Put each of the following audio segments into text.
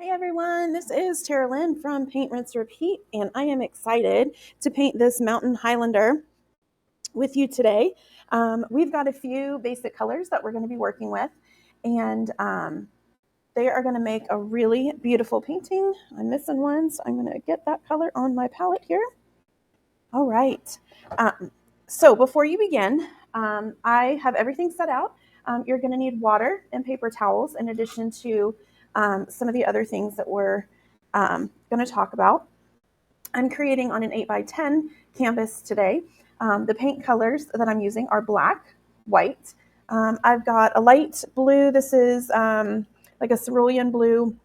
Hey everyone, this is Tara Lynn from Paint, Rinse, Repeat, and I am excited to paint this mountain Highlander with you today. We've got a few basic colors that we're going to be working with, and they are going to make a really beautiful painting. I'm missing one, so I'm going to get that color on my palette here. All right. So before you begin, I have everything set out. You're going to need water and paper towels in addition to some of the other things that we're going to talk about. I'm creating on an 8x10 canvas today. The paint colors that I'm using are black, white. I've got a light blue. This is like a cerulean blue.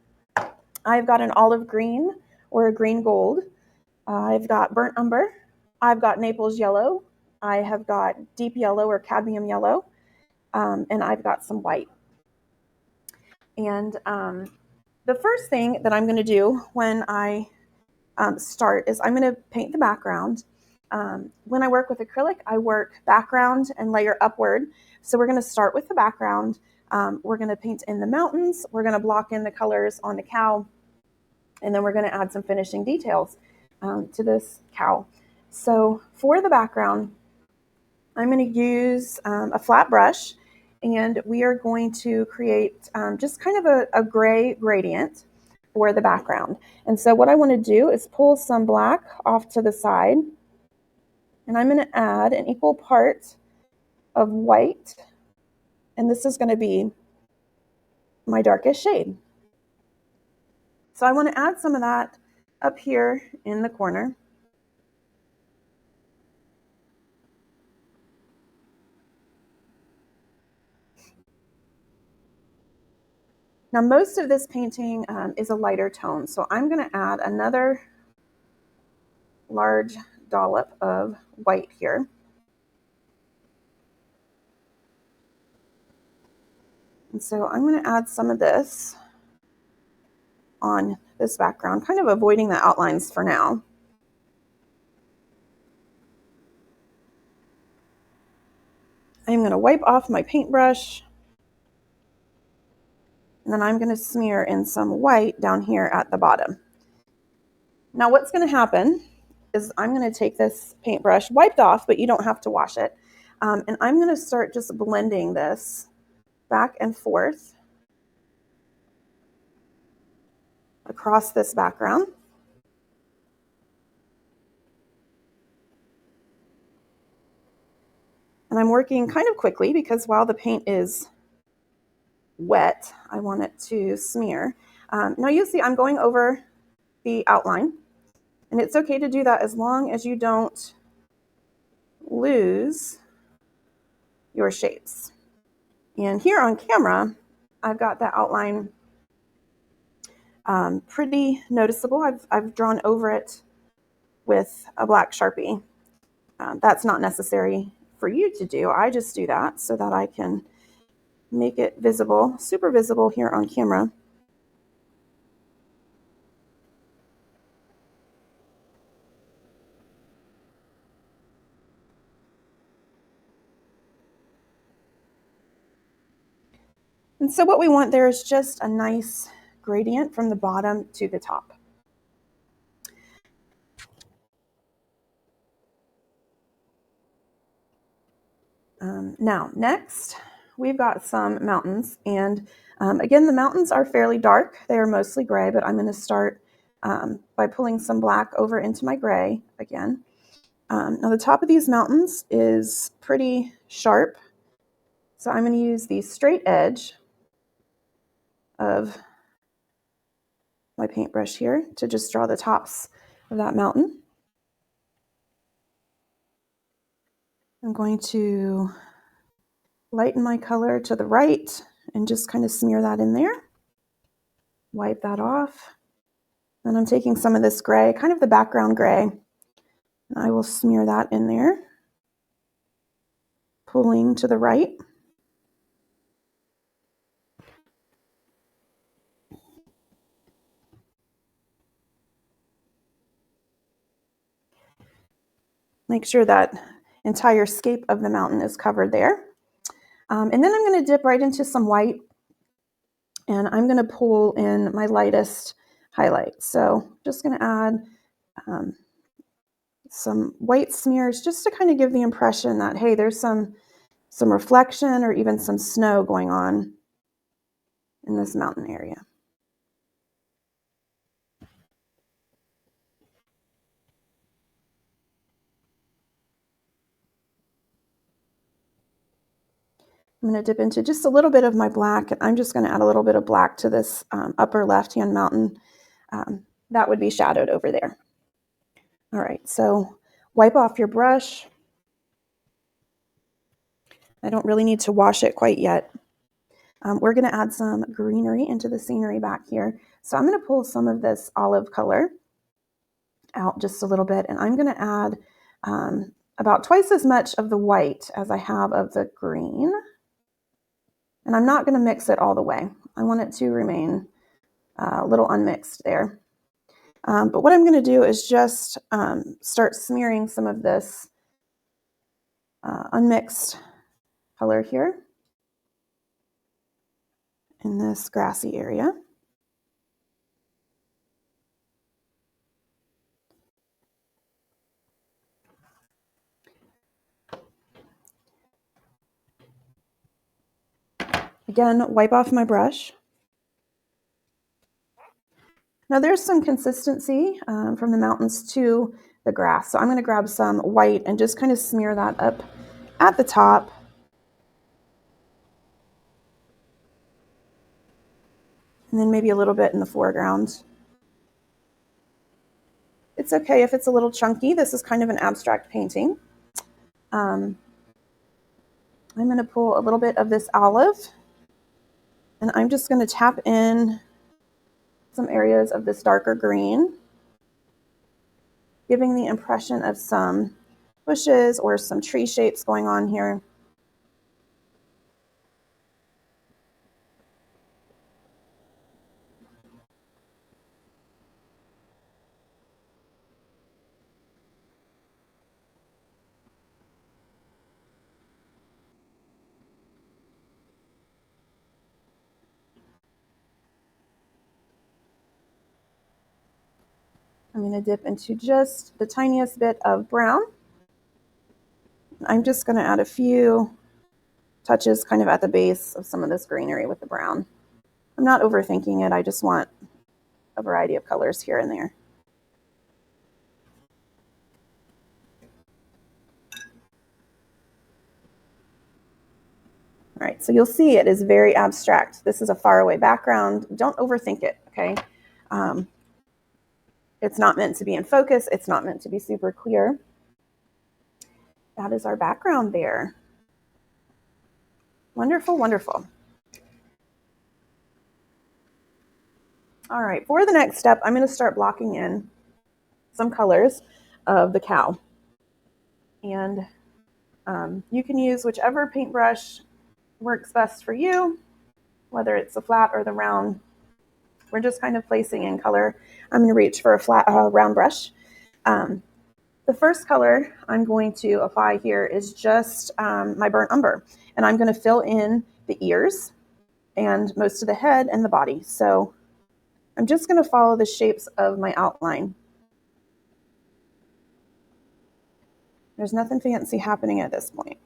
I've got an olive green or a green gold. I've got burnt umber. I've got Naples yellow. I have got deep yellow or cadmium yellow. And I've got some white. And the first thing that I'm going to do when I start is I'm going to paint the background. When I work with acrylic, I work background and layer upward. So we're going to start with the background. We're going to paint in the mountains. We're going to block in the colors on the cow. And then we're going to add some finishing details to this cow. So for the background, I'm going to use a flat brush, and we are going to create just kind of a gray gradient for the background. And so what I want to do is pull some black off to the side, and I'm going to add an equal part of white, and this is going to be my darkest shade. So I want to add some of that up here in the corner. Now most of this painting is a lighter tone, so I'm going to add another large dollop of white here. And so I'm going to add some of this on this background, kind of avoiding the outlines for now. I'm going to wipe off my paintbrush, and then I'm going to smear in some white down here at the bottom. Now what's going to happen is I'm going to take this paintbrush, wiped off, but you don't have to wash it, and I'm going to start just blending this back and forth across this background. And I'm working kind of quickly because while the paint is wet, I want it to smear. Now you see I'm going over the outline, and it's okay to do that as long as you don't lose your shapes. And here on camera, I've got that outline pretty noticeable. I've drawn over it with a black Sharpie. That's not necessary for you to do. I just do that so that I can make it visible, super visible here on camera. And so what we want there is just a nice gradient from the bottom to the top. Now, next, we've got some mountains. And again, the mountains are fairly dark. They are mostly gray, but I'm going to start by pulling some black over into my gray again. Now, the top of these mountains is pretty sharp. So I'm going to use the straight edge of my paintbrush here to just draw the tops of that mountain. I'm going to lighten my color to the right and just kind of smear that in there. Wipe that off. Then I'm taking some of this gray, kind of the background gray, and I will smear that in there, pulling to the right. Make sure that entire scape of the mountain is covered there. And then I'm going to dip right into some white. And I'm going to pull in my lightest highlight. So just going to add some white smears just to kind of give the impression that, hey, there's some reflection or even some snow going on in this mountain area. I'm going to dip into just a little bit of my black, and I'm just going to add a little bit of black to this upper left-hand mountain. That would be shadowed over there. All right, so wipe off your brush. I don't really need to wash it quite yet. We're going to add some greenery into the scenery back here. So I'm going to pull some of this olive color out just a little bit, and I'm going to add about twice as much of the white as I have of the green. And I'm not going to mix it all the way. I want it to remain a little unmixed there. But what I'm going to do is just start smearing some of this unmixed color here in this grassy area. Again, wipe off my brush. Now there's some consistency from the mountains to the grass. So I'm going to grab some white and just kind of smear that up at the top. And then maybe a little bit in the foreground. It's okay if it's a little chunky. This is kind of an abstract painting. I'm going to pull a little bit of this olive, and I'm just going to tap in some areas of this darker green, giving the impression of some bushes or some tree shapes going on here. I'm going to dip into just the tiniest bit of brown. I'm just going to add a few touches kind of at the base of some of this greenery with the brown. I'm not overthinking it. I just want a variety of colors here and there. All right, so you'll see it is very abstract. This is a faraway background. Don't overthink it, okay? It's not meant to be in focus. It's not meant to be super clear. That is our background there. Wonderful, wonderful. All right, for the next step, I'm going to start blocking in some colors of the cow. And you can use whichever paintbrush works best for you, whether it's the flat or the round. We're just kind of placing in color. I'm going to reach for a flat round brush. The first color I'm going to apply here is just my burnt umber, and I'm going to fill in the ears and most of the head and the body. So I'm just going to follow the shapes of my outline. There's nothing fancy happening at this point.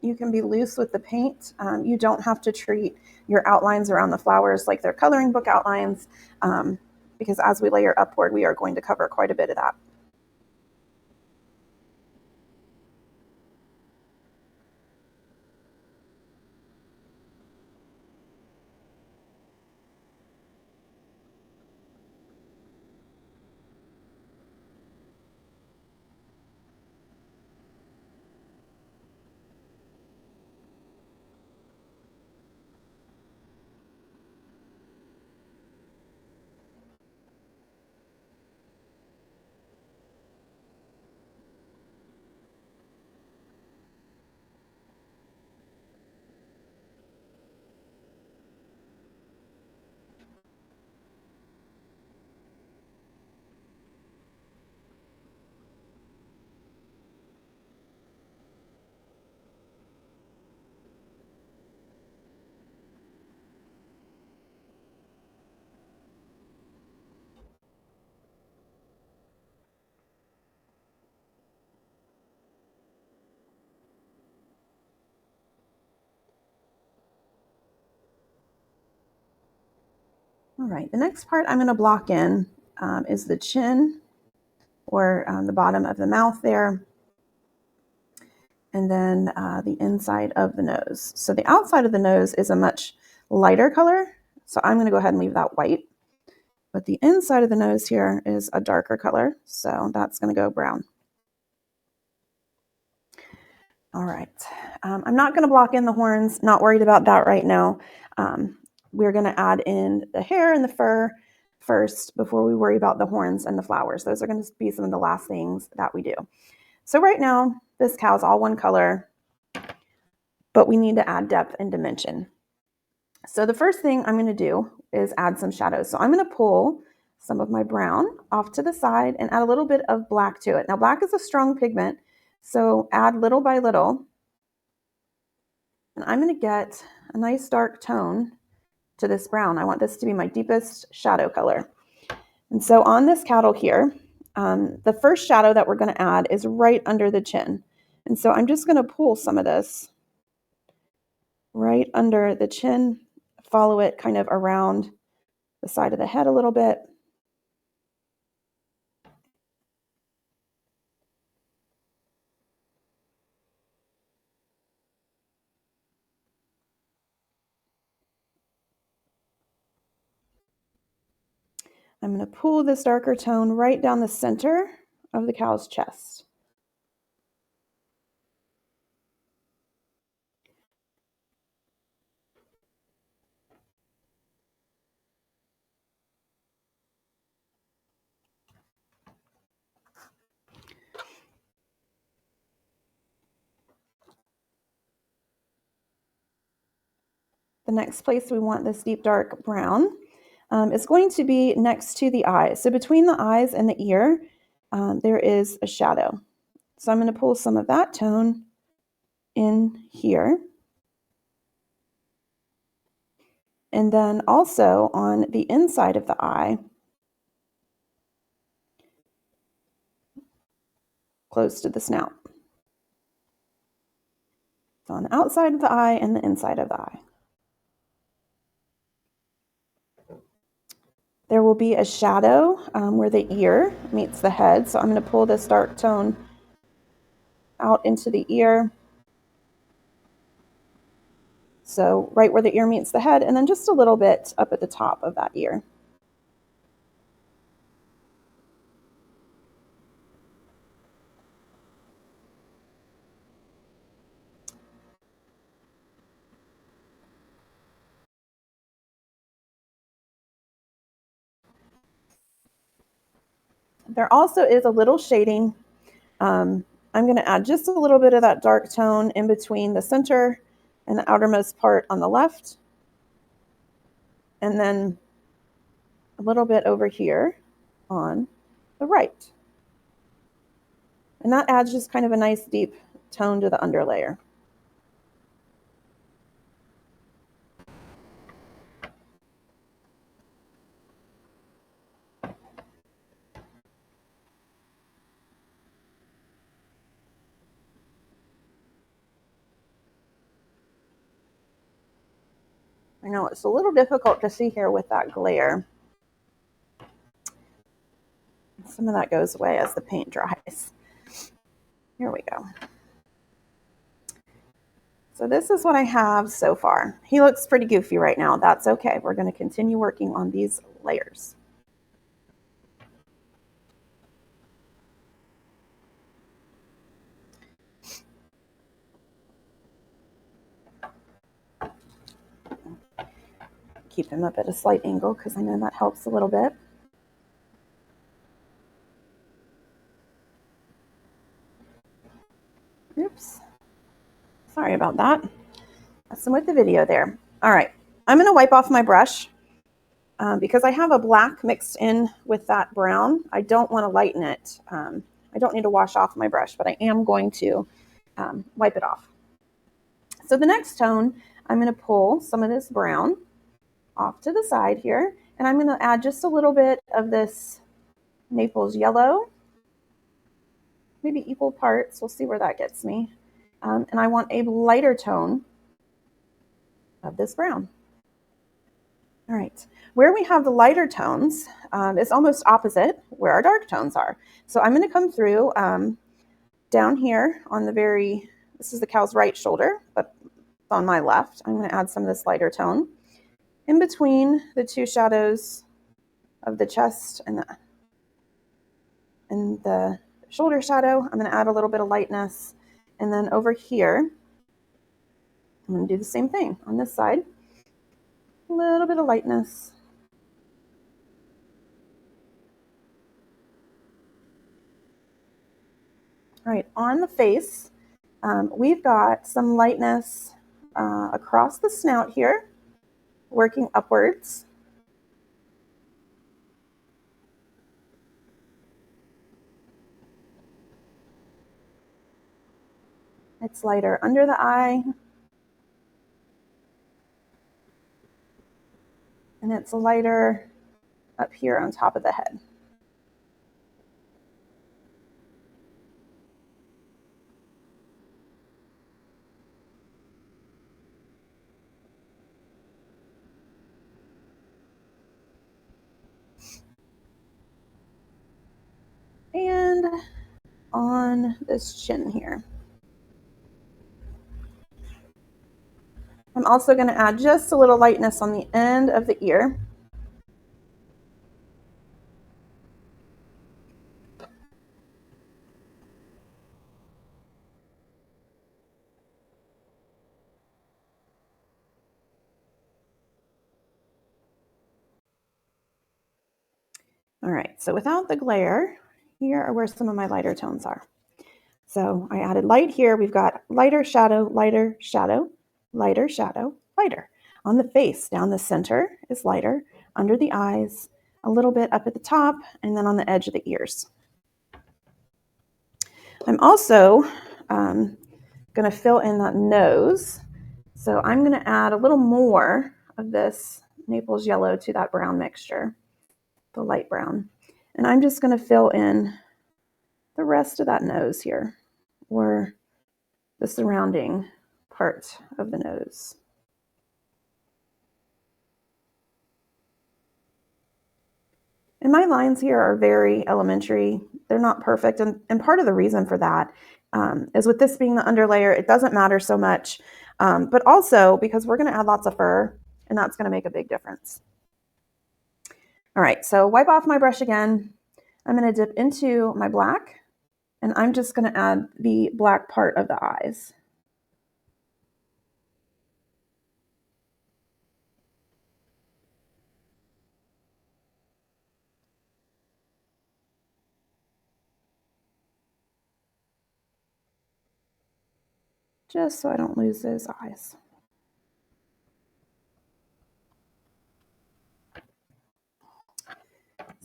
You can be loose with the paint. You don't have to treat your outlines around the flowers like they're coloring book outlines, because as we layer upward, we are going to cover quite a bit of that. All right, the next part I'm going to block in is the chin, or the bottom of the mouth there, and then the inside of the nose. So the outside of the nose is a much lighter color, so I'm going to go ahead and leave that white. But the inside of the nose here is a darker color, so that's going to go brown. All right, I'm not going to block in the horns, not worried about that right now. We're going to add in the hair and the fur first before we worry about the horns and the flowers. Those are going to be some of the last things that we do. So right now, this cow's all one color, but we need to add depth and dimension. So the first thing I'm going to do is add some shadows. So I'm going to pull some of my brown off to the side and add a little bit of black to it. Now, black is a strong pigment, so add little by little. And I'm going to get a nice dark tone to this brown. I want this to be my deepest shadow color. And so on this cattle here, the first shadow that we're going to add is right under the chin. And so I'm just going to pull some of this right under the chin, follow it kind of around the side of the head a little bit. I'm going to pull this darker tone right down the center of the cow's chest. The next place we want this deep dark brown is going to be next to the eye. So between the eyes and the ear, there is a shadow. So I'm going to pull some of that tone in here. And then also on the inside of the eye, close to the snout. So on the outside of the eye and the inside of the eye. There will be a shadow where the ear meets the head. So I'm going to pull this dark tone out into the ear. So right where the ear meets the head, and then just a little bit up at the top of that ear. There also is a little shading. I'm going to add just a little bit of that dark tone in between the center and the outermost part on the left. And then a little bit over here on the right. And that adds just kind of a nice deep tone to the underlayer. I know it's a little difficult to see here with that glare. Some of that goes away as the paint dries. Here we go. So this is what I have so far. He looks pretty goofy right now. That's okay. We're going to continue working on these layers. Keep him up at a slight angle because I know that helps a little bit. Oops. Sorry about that. Messing with the video there. All right. I'm going to wipe off my brush because I have a black mixed in with that brown. I don't want to lighten it. I don't need to wash off my brush, but I am going to wipe it off. So the next tone, I'm going to pull some of this brown off to the side here, and I'm going to add just a little bit of this Naples yellow, maybe equal parts. We'll see where that gets me. And I want a lighter tone of this brown. All right. where we have the lighter tones is almost opposite where our dark tones are. So I'm going to come through down here on the this is the cow's right shoulder, but on my left. I'm going to add some of this lighter tone in between the two shadows of the chest and the shoulder shadow. I'm going to add a little bit of lightness. And then over here, I'm going to do the same thing on this side. A little bit of lightness. All right, on the face, we've got some lightness across the snout here, working upwards. It's lighter under the eye. And it's lighter up here on top of the head. And on this chin here. I'm also going to add just a little lightness on the end of the ear. All right, so without the glare, here are where some of my lighter tones are. So I added light here. We've got lighter shadow, lighter shadow, lighter shadow, lighter. On the face, down the center is lighter, under the eyes, a little bit up at the top, and then on the edge of the ears. I'm also going to fill in that nose. So I'm going to add a little more of this Naples yellow to that brown mixture, the light brown. And I'm just going to fill in the rest of that nose here, or the surrounding part of the nose. And my lines here are very elementary. They're not perfect. And part of the reason for that is with this being the underlayer, it doesn't matter so much. But also because we're going to add lots of fur, and that's going to make a big difference. All right, so wipe off my brush again. I'm going to dip into my black, and I'm just going to add the black part of the eyes. Just so I don't lose those eyes.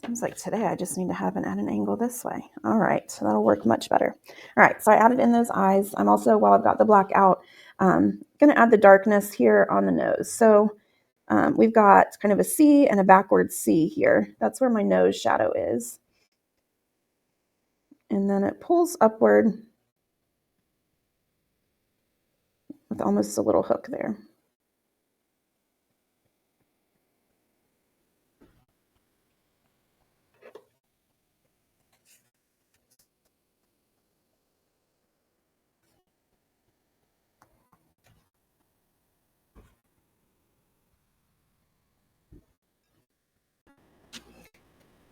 Seems like today I just need to have it at an angle this way. All right, so that'll work much better. All right, so I added in those eyes. I'm also, while I've got the black out, going to add the darkness here on the nose. So we've got kind of a C and a backwards C here. That's where my nose shadow is. And then it pulls upward with almost a little hook there.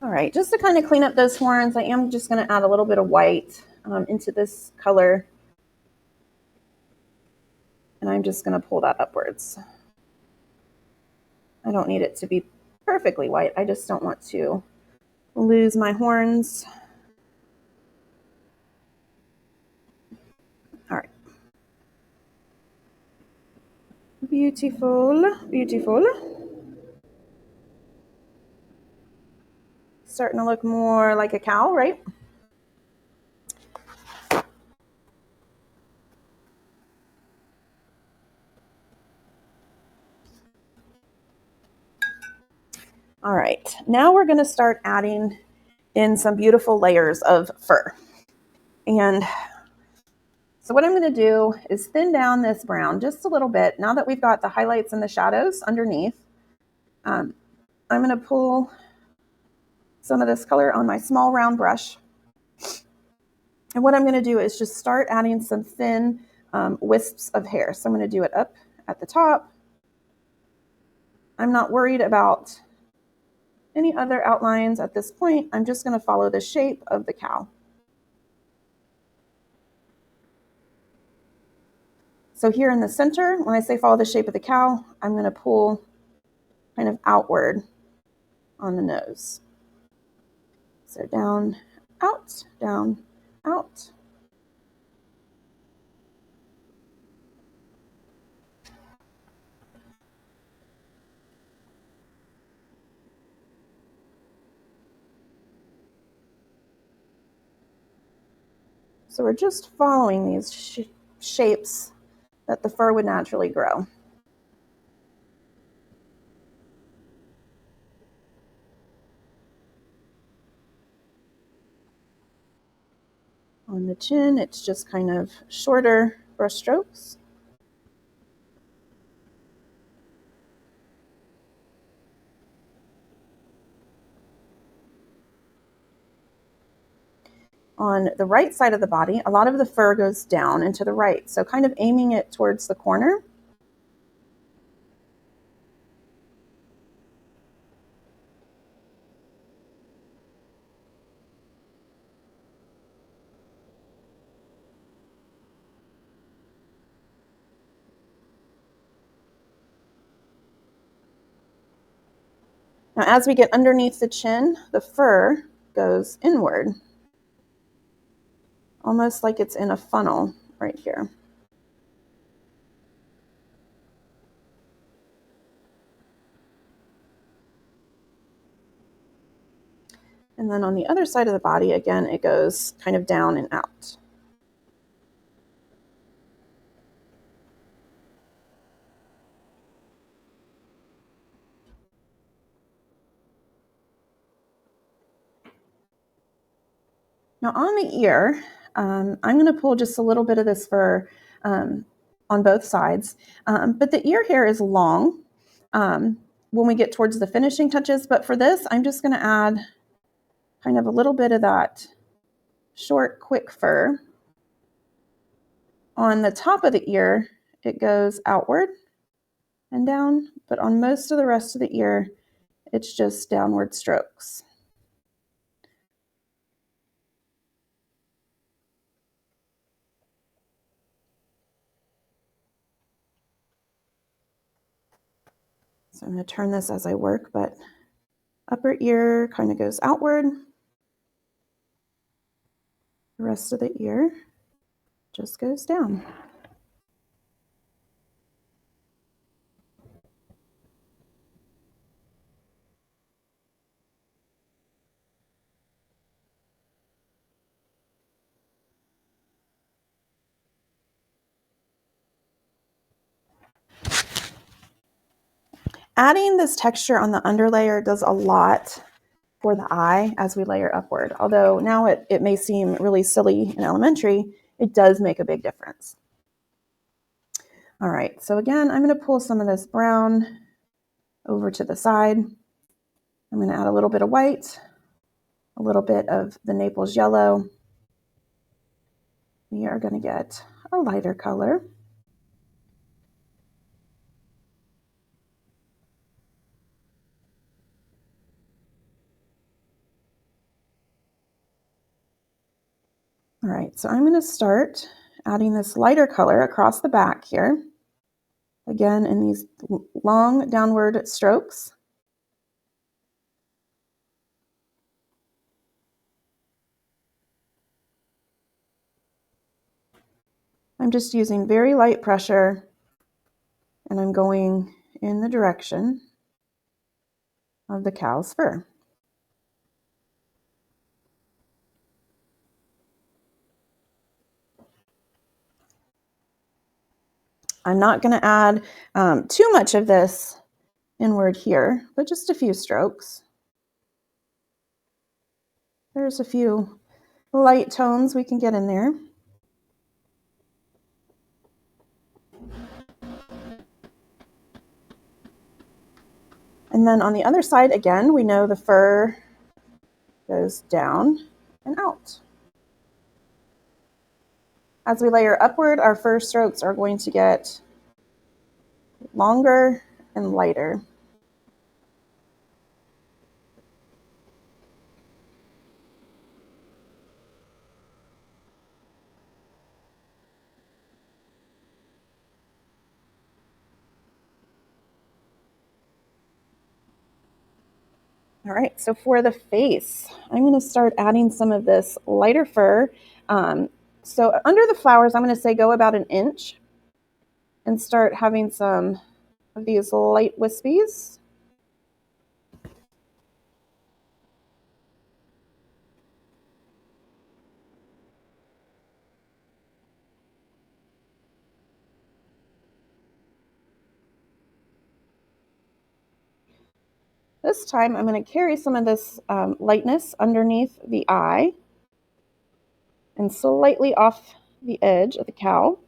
All right, just to kind of clean up those horns, I am just going to add a little bit of white into this color. And I'm just going to pull that upwards. I don't need it to be perfectly white. I just don't want to lose my horns. All right. Beautiful, beautiful. Starting to look more like a cow, right? All right, now we're going to start adding in some beautiful layers of fur. And so what I'm going to do is thin down this brown just a little bit now that we've got the highlights and the shadows underneath. I'm going to pull some of this color on my small round brush. And what I'm going to do is just start adding some thin wisps of hair. So I'm going to do it up at the top. I'm not worried about any other outlines at this point. I'm just going to follow the shape of the cow. So here in the center, when I say follow the shape of the cow, I'm going to pull kind of outward on the nose. So down, out, down, out. So we're just following these shapes that the fur would naturally grow. On the chin, it's just kind of shorter brush strokes. On the right side of the body, a lot of the fur goes down and to the right, so kind of aiming it towards the corner. Now, as we get underneath the chin, the fur goes inward, almost like it's in a funnel right here. And then on the other side of the body, again, it goes kind of down and out. Now on the ear, I'm going to pull just a little bit of this fur on both sides, but the ear hair is long when we get towards the finishing touches. But for this, I'm just going to add kind of a little bit of that short, quick fur. On the top of the ear, it goes outward and down, but on most of the rest of the ear, it's just downward strokes. So I'm going to turn this as I work, but upper ear kind of goes outward. The rest of the ear just goes down. Adding this texture on the underlayer does a lot for the eye as we layer upward. Although now it may seem really silly and elementary, it does make a big difference. All right, so again, I'm going to pull some of this brown over to the side. I'm going to add a little bit of white, a little bit of the Naples yellow. We are going to get a lighter color. All right, so I'm going to start adding this lighter color across the back here. Again, in these long downward strokes. I'm just using very light pressure, and I'm going in the direction of the cow's fur. I'm not going to add too much of this inward here, but just a few strokes. There's a few light tones we can get in there. And then on the other side, again, we know the fur goes down and out. As we layer upward, our fur strokes are going to get longer and lighter. All right, so for the face, I'm going to start adding some of this lighter fur. So under the flowers, I'm going to say go about 1 inch and start having some of these light wispies. This time I'm going to carry some of this lightness underneath the eye and slightly off the edge of the cowl.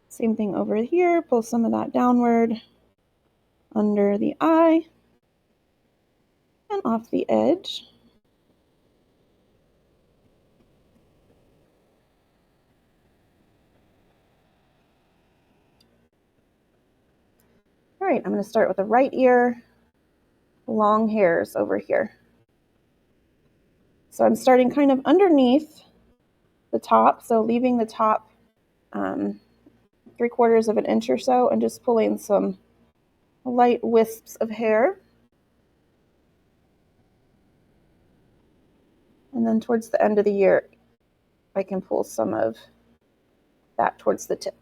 Same thing over here, pull some of that downward under the eye and off the edge. All right, I'm going to start with the right ear, long hairs over here. So I'm starting kind of underneath the top, so leaving the top 3/4 of an inch or so and just pulling some light wisps of hair. And then towards the end of the ear, I can pull some of that towards the tip.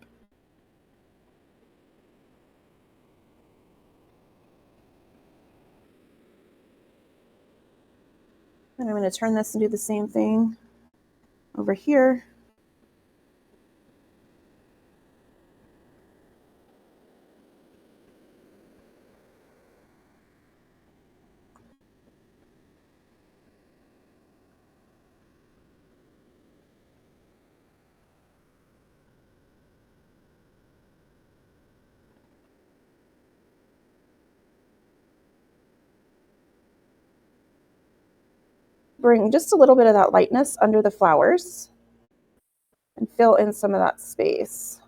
And I'm going to turn this and do the same thing over here. Bring just a little bit of that lightness under the flowers and fill in some of that space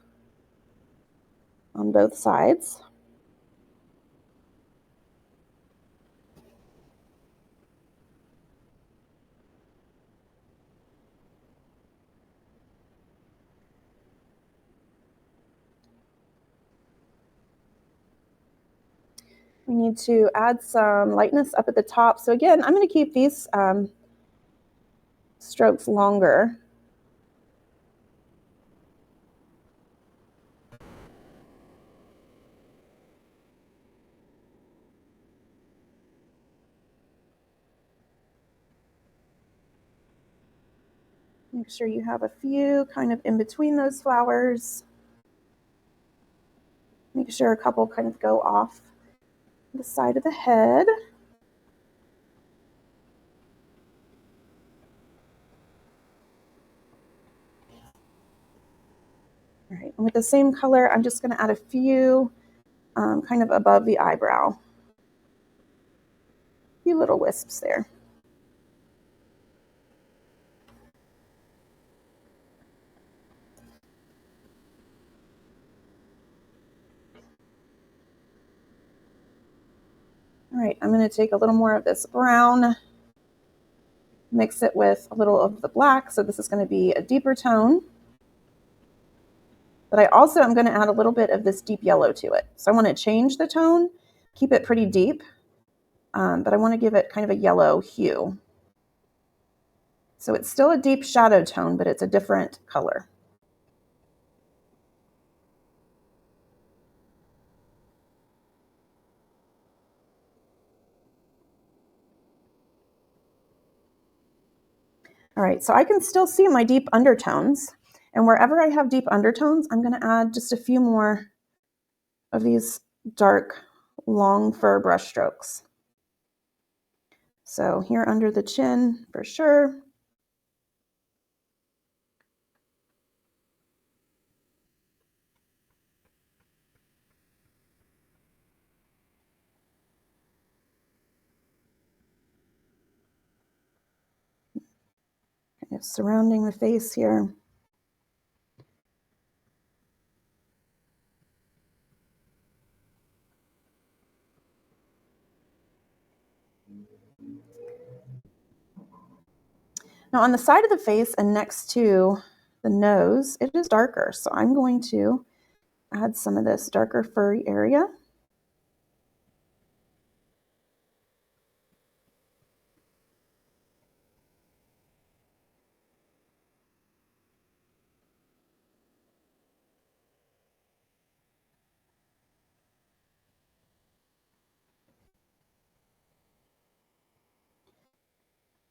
on both sides. We need to add some lightness up at the top. So again, I'm going to keep these strokes longer. Make sure you have a few kind of in between those flowers. Make sure a couple kind of go off the side of the head. All right, and with the same color, I'm just going to add a few kind of above the eyebrow. A few little wisps there. All right, I'm going to take a little more of this brown, mix it with a little of the black. So this is going to be a deeper tone. But I also am going to add a little bit of this deep yellow to it. So I want to change the tone, keep it pretty deep, but I want to give it kind of a yellow hue. So it's still a deep shadow tone, but it's a different color. All right, so I can still see my deep undertones. And wherever I have deep undertones, I'm going to add just a few more of these dark, long fur brush strokes. So here under the chin, for sure. kind of surrounding the face here. Now on the side of the face and next to the nose, it is darker. So I'm going to add some of this darker furry area.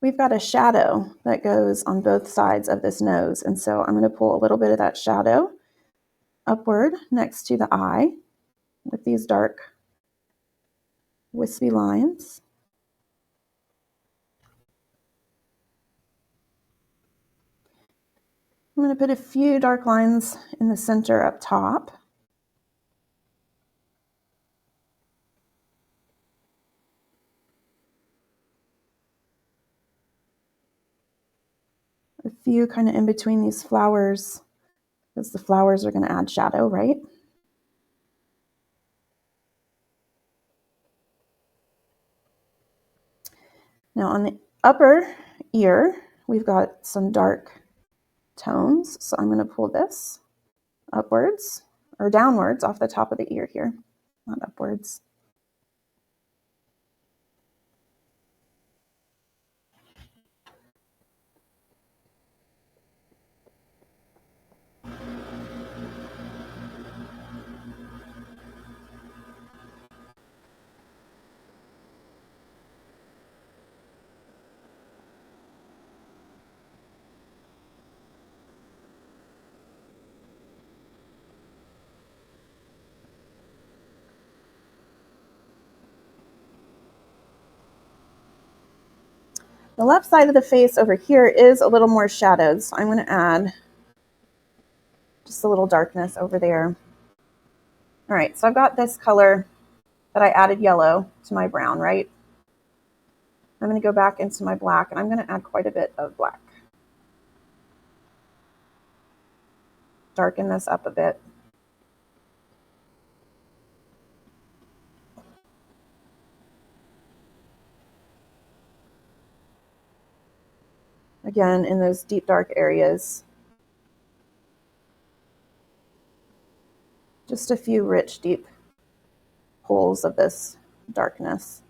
We've got a shadow that goes on both sides of this nose. And so I'm going to pull a little bit of that shadow upward next to the eye with these dark wispy lines. I'm going to put a few dark lines in the center up top. A few kind of in between these flowers, because the flowers are going to add shadow, right? Now on the upper ear, we've got some dark tones. So I'm going to pull this upwards or downwards off the top of the ear here, not upwards. The left side of the face over here is a little more shadowed, so I'm going to add just a little darkness over there. All right, so I've got this color that I added yellow to my brown, right? I'm going to go back into my black, and I'm going to add quite a bit of black. Darken this up a bit. Again, in those deep dark areas. Just a few rich, deep pools of this darkness.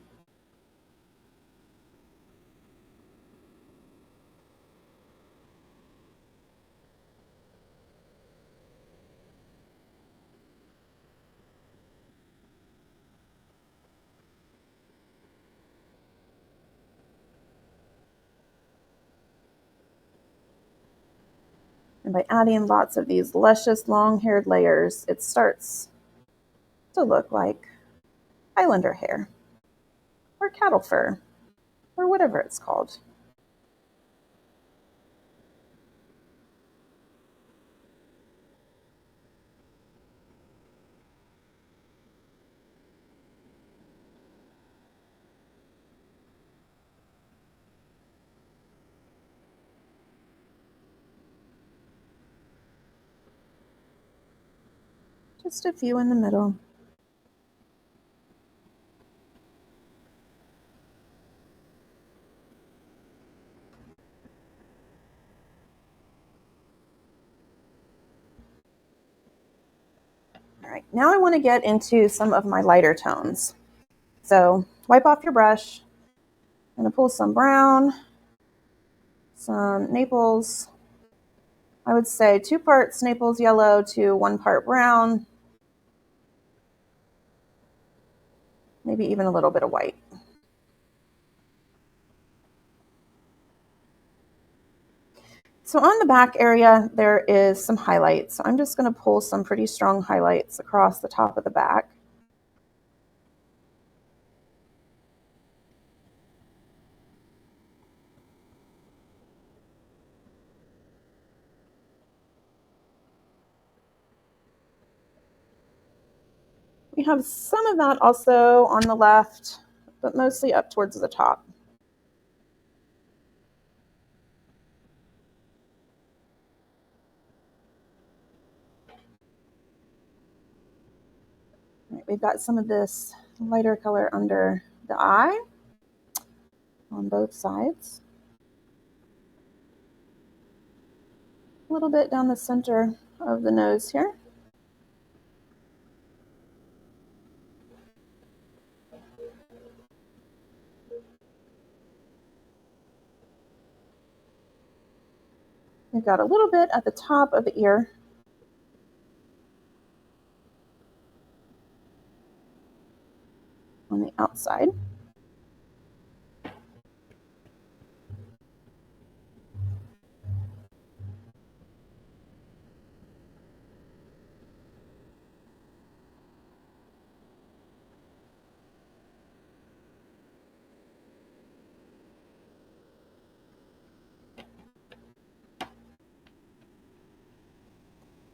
And by adding lots of these luscious long-haired layers, it starts to look like Highlander hair or cattle fur or whatever it's called. Just a few in the middle. All right, now I want to get into some of my lighter tones. So wipe off your brush. I'm going to pull some brown, some Naples. I would say 2 parts Naples yellow to 1 part brown. Maybe even a little bit of white. So on the back area, there is some highlights. So I'm just going to pull some pretty strong highlights across the top of the back. We have some of that also on the left, but mostly up towards the top. we've got some of this lighter color under the eye on both sides. A little bit down the center of the nose here. We've got a little bit at the top of the ear. On the outside.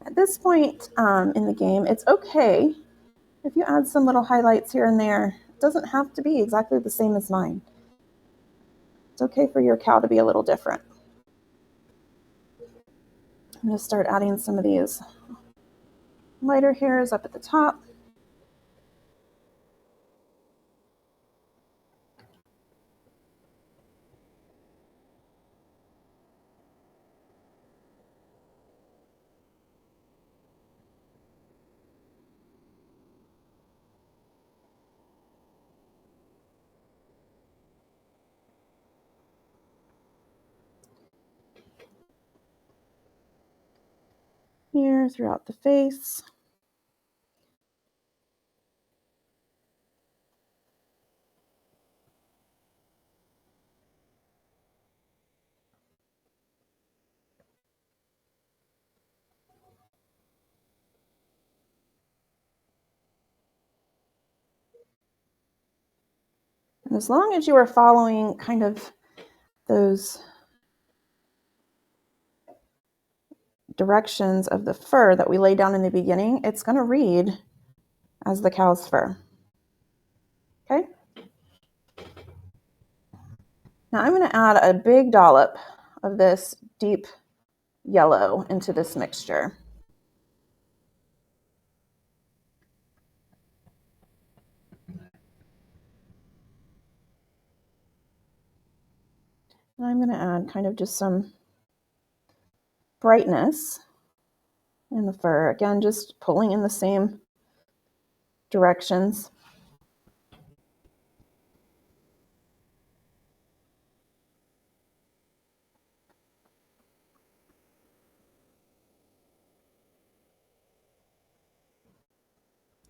At this point in the game, it's okay if you add some little highlights here and there. It doesn't have to be exactly the same as mine. It's okay for your cow to be a little different. I'm going to start adding some of these lighter hairs up at the top. Here throughout the face. And as long as you are following kind of those directions of the fur that we laid down in the beginning, it's going to read as the cow's fur. Okay? Now I'm going to add a big dollop of this deep yellow into this mixture. And I'm going to add kind of just some brightness in the fur. Again, just pulling in the same directions.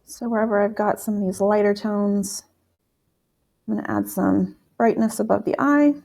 So wherever I've got some of these lighter tones, I'm going to add some brightness above the eye.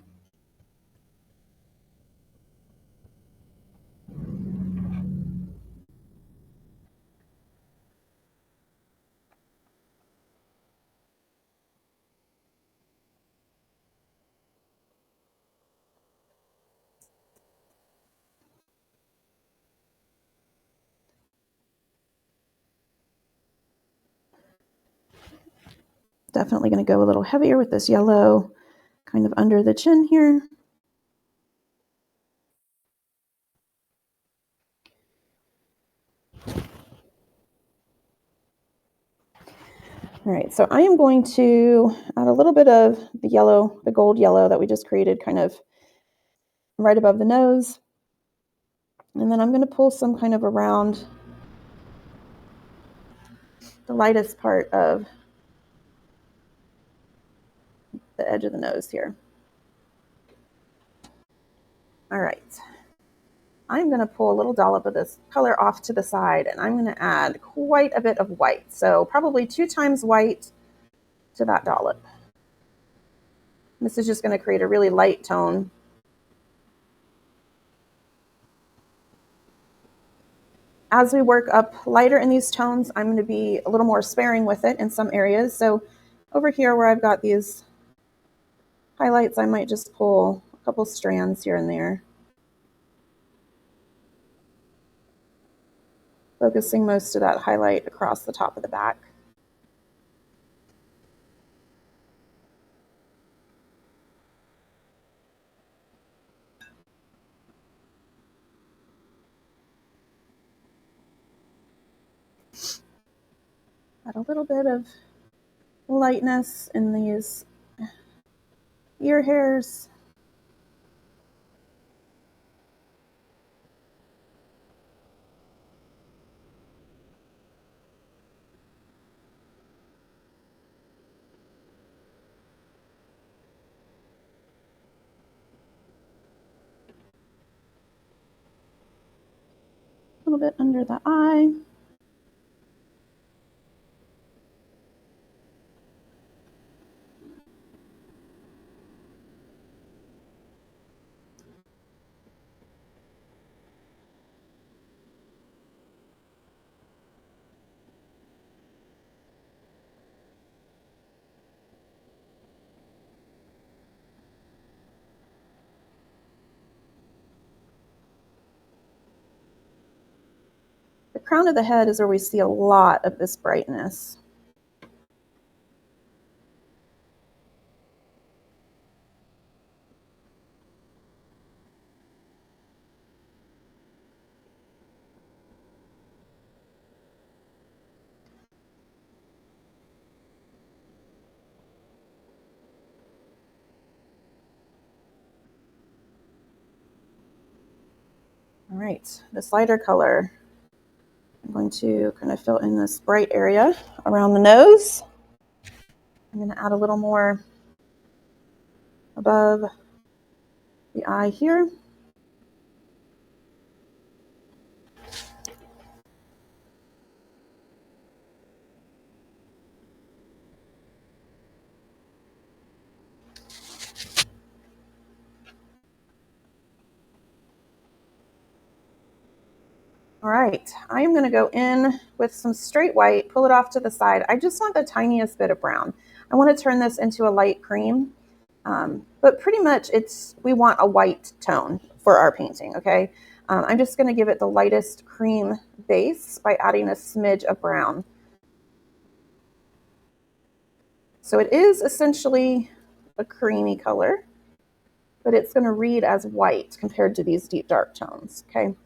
Definitely going to go a little heavier with this yellow kind of under the chin here. All right, so I am going to add a little bit of the yellow, the gold yellow that we just created kind of right above the nose. And then I'm going to pull some kind of around the lightest part of the edge of the nose here. All right. I'm going to pull a little dollop of this color off to the side, and I'm going to add quite a bit of white. So probably 2 times white to that dollop. This is just going to create a really light tone. As we work up lighter in these tones, I'm going to be a little more sparing with it in some areas. So over here where I've got these highlights, I might just pull a couple strands here and there, focusing most of that highlight across the top of the back. Add a little bit of lightness in these ear hairs. A little bit under the eye. The crown of the head is where we see a lot of this brightness. All right, this lighter color, I'm going to kind of fill in this bright area around the nose. I'm going to add a little more above the eye here. All right, I am going to go in with some straight white, pull it off to the side. I just want the tiniest bit of brown. I want to turn this into a light cream, but pretty much we want a white tone for our painting, okay? I'm just going to give it the lightest cream base by adding a smidge of brown. So it is essentially a creamy color, but it's going to read as white compared to these deep dark tones, okay?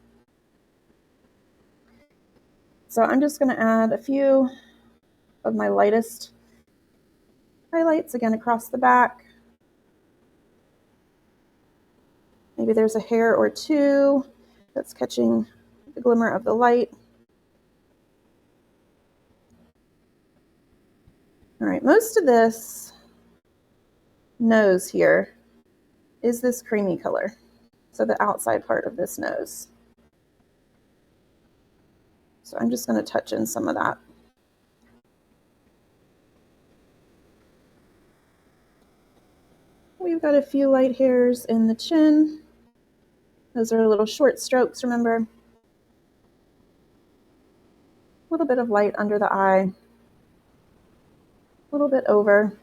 So I'm just going to add a few of my lightest highlights again across the back. Maybe there's a hair or two that's catching the glimmer of the light. All right, most of this nose here is this creamy color. So the outside part of this nose. So I'm just going to touch in some of that. We've got a few light hairs in the chin. Those are little short strokes, remember? A little bit of light under the eye. A little bit over.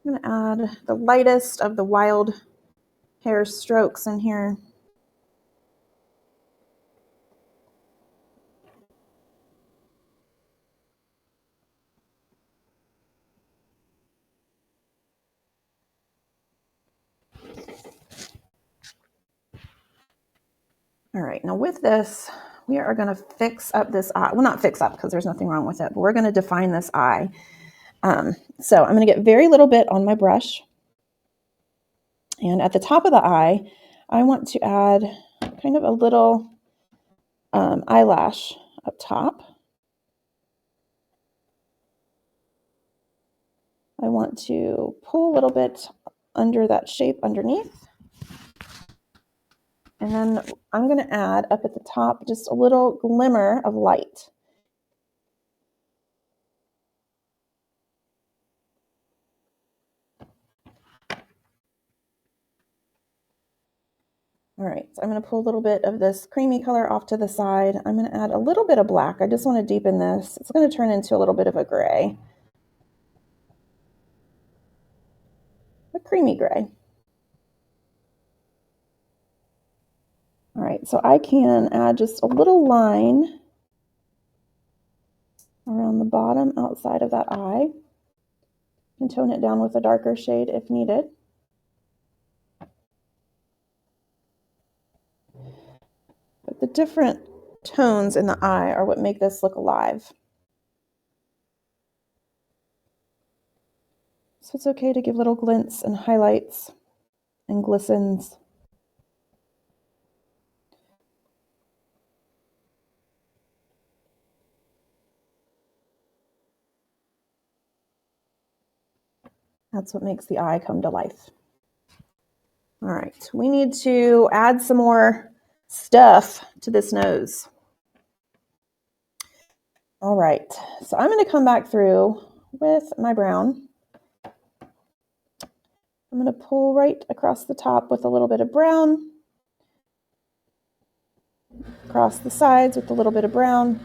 I'm going to add the lightest of the wild hair strokes in here. All right, now with this, we are going to fix up this eye. Well, not fix up because there's nothing wrong with it, but we're going to define this eye. So I'm going to get very little bit on my brush. And at the top of the eye, I want to add kind of a little eyelash up top. I want to pull a little bit under that shape underneath. And then I'm going to add up at the top just a little glimmer of light. All right, so I'm going to pull a little bit of this creamy color off to the side. I'm going to add a little bit of black. I just want to deepen this. It's going to turn into a little bit of a gray. creamy gray. All right, so I can add just a little line around the bottom outside of that eye and tone it down with a darker shade if needed. But the different tones in the eye are what make this look alive. So it's okay to give little glints and highlights and glistens. That's what makes the eye come to life. All right, we need to add some more stuff to this nose. All right, so I'm going to come back through with my brown. I'm going to pull right across the top with a little bit of brown, across the sides with a little bit of brown.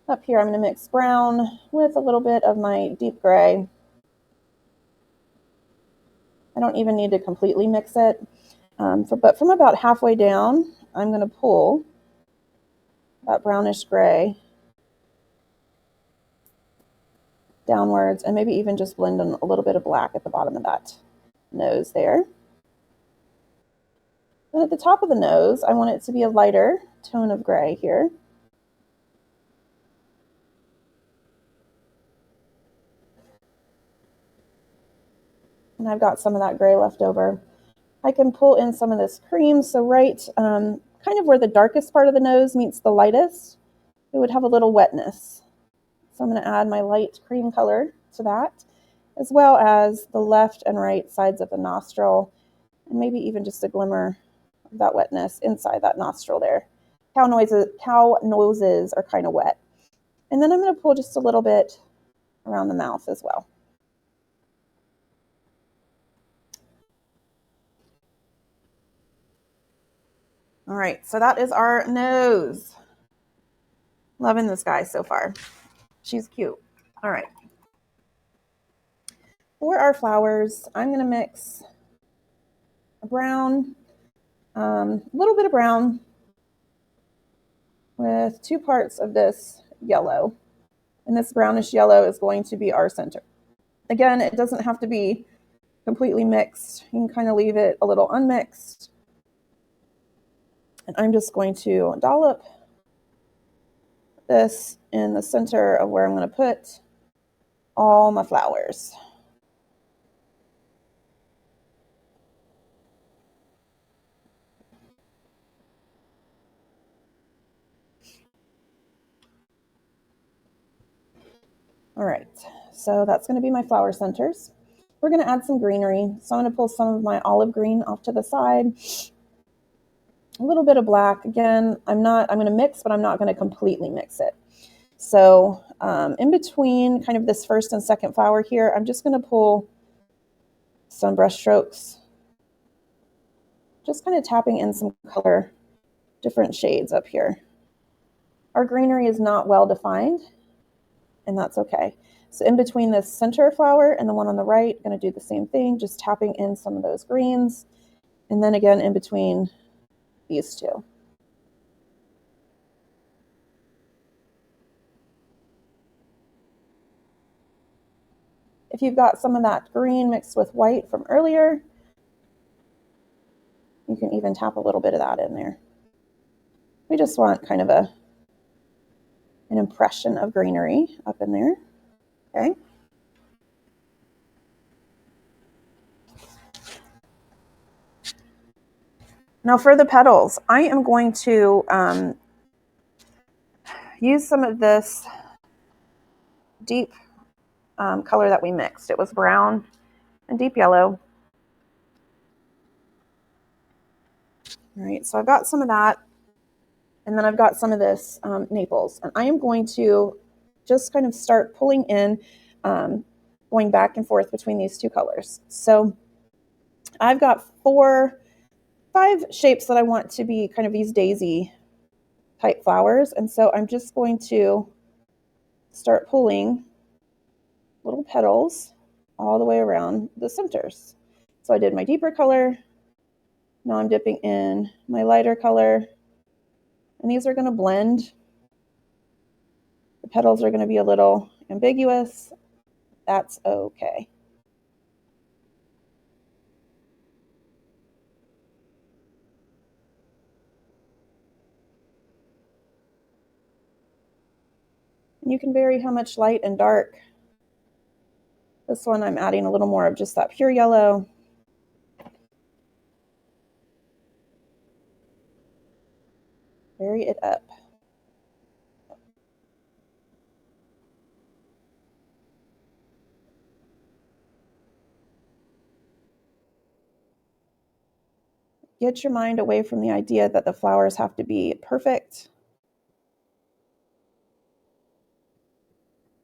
Up here, I'm going to mix brown with a little bit of my deep gray. I don't even need to completely mix it, but from about halfway down, I'm going to pull that brownish gray downwards and maybe even just blend in a little bit of black at the bottom of that nose there. And at the top of the nose, I want it to be a lighter tone of gray here. And I've got some of that gray left over. I can pull in some of this cream, so right kind of where the darkest part of the nose meets the lightest, it would have a little wetness. So I'm going to add my light cream color to that, as well as the left and right sides of the nostril, and maybe even just a glimmer of that wetness inside that nostril there. Cow noses are kind of wet. And then I'm going to pull just a little bit around the mouth as well. All right, so that is our nose. Loving this guy so far. She's cute. All right. For our flowers, I'm going to mix a brown, a little bit of brown with 2 parts of this yellow. And this brownish yellow is going to be our center. Again, it doesn't have to be completely mixed. You can kind of leave it a little unmixed. And I'm just going to dollop this in the center of where I'm going to put all my flowers. All right, so that's going to be my flower centers. We're going to add some greenery. So I'm going to pull some of my olive green off to the side. A little bit of black. Again, I'm going to mix, but I'm not going to completely mix it. So in between kind of this first and second flower here, I'm just going to pull some brush strokes, just kind of tapping in some color, different shades up here. Our greenery is not well defined, and that's okay. So in between this center flower and the one on the right, I'm going to do the same thing, just tapping in some of those greens. And then again, in between these two. If you've got some of that green mixed with white from earlier, you can even tap a little bit of that in there. We just want kind of an impression of greenery up in there. Okay. Now for the petals, I am going to use some of this deep color that we mixed. It was brown and deep yellow. All right, so I've got some of that, and then I've got some of this Naples, and I am going to just kind of start pulling in, going back and forth between these two colors. So I've got 5 shapes that I want to be kind of these daisy type flowers, and so I'm just going to start pulling little petals all the way around the centers. So I did my deeper color. Now I'm dipping in my lighter color, and these are going to blend. The petals are going to be a little ambiguous. That's okay. And you can vary how much light and dark. This one I'm adding a little more of just that pure yellow. Vary it up. Get your mind away from the idea that the flowers have to be perfect.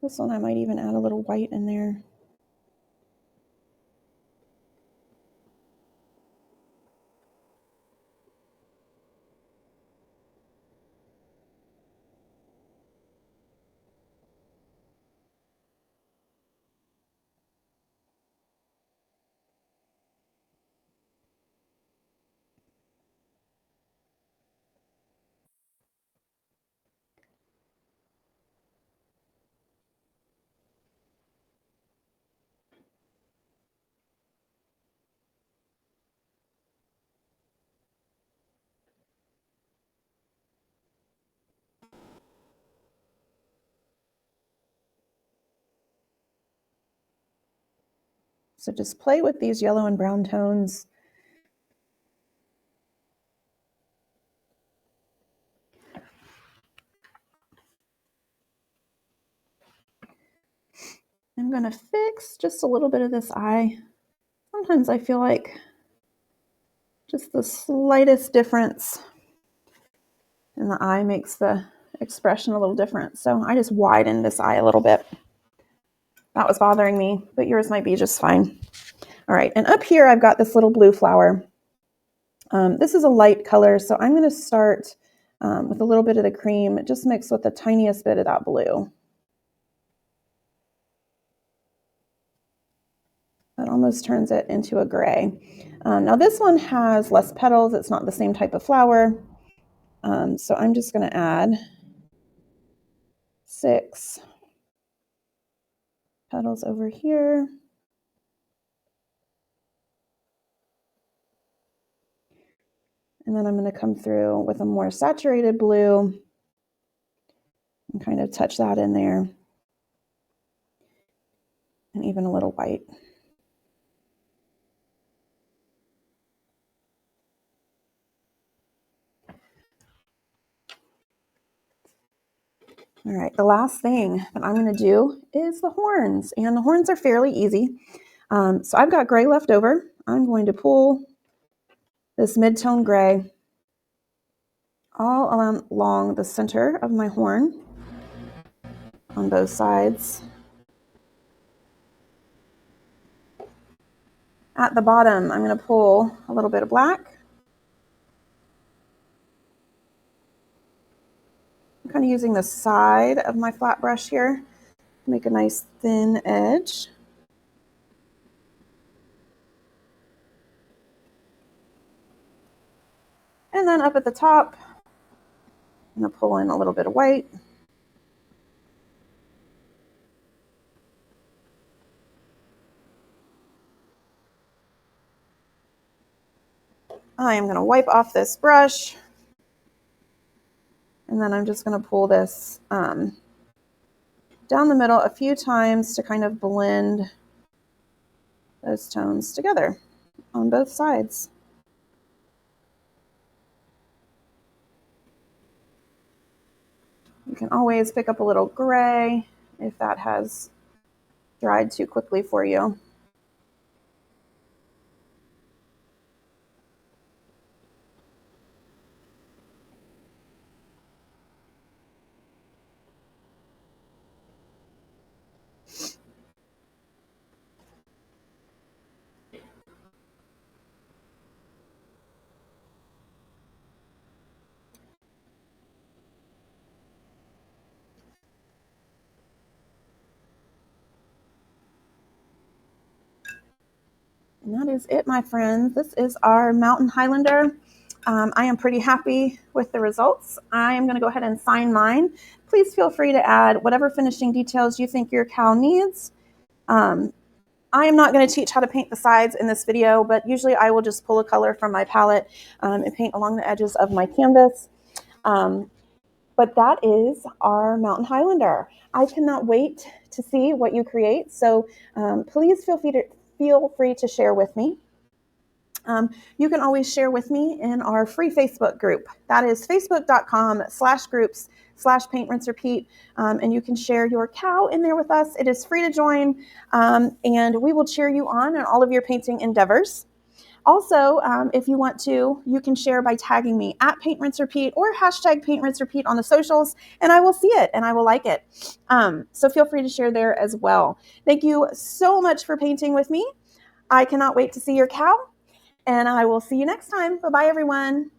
This one I might even add a little white in there. So just play with these yellow and brown tones. I'm going to fix just a little bit of this eye. Sometimes I feel like just the slightest difference in the eye makes the expression a little different. So I just widened this eye a little bit. That was bothering me, but yours might be just fine. All right, and up here I've got this little blue flower. This is a light color, so I'm going to start with a little bit of the cream, just mixed with the tiniest bit of that blue. That almost turns it into a gray. Now this one has less petals. It's not the same type of flower. So I'm just going to add 6 petals over here. And then I'm going to come through with a more saturated blue and kind of touch that in there. And even a little white. All right, the last thing that I'm going to do is the horns, and the horns are fairly easy. So I've got gray left over. I'm going to pull this mid-tone gray all along the center of my horn on both sides. At the bottom, I'm going to pull a little bit of black. I'm kind of using the side of my flat brush here to make a nice thin edge. And then up at the top, I'm going to pull in a little bit of white. I am going to wipe off this brush. And then I'm just going to pull this down the middle a few times to kind of blend those tones together on both sides. You can always pick up a little gray if that has dried too quickly for you. And that is it, my friends. This is our mountain Highlander. I am pretty happy with the results. I am going to go ahead and sign mine. Please feel free to add whatever finishing details you think your cow needs. I am not going to teach how to paint the sides in this video, but usually I will just pull a color from my palette and paint along the edges of my canvas. But that is our mountain Highlander. I cannot wait to see what you create. So please feel free to share with me. You can always share with me in our free Facebook group. That is facebook.com/groups/paint, rinse, repeat. And you can share your cow in there with us. It is free to join. And we will cheer you on in all of your painting endeavors. Also, if you want to, you can share by tagging me at Paint Rinse Repeat or hashtag Paint Rinse Repeat on the socials, and I will see it and I will like it. So feel free to share there as well. Thank you so much for painting with me. I cannot wait to see your cow, and I will see you next time. Bye-bye, everyone.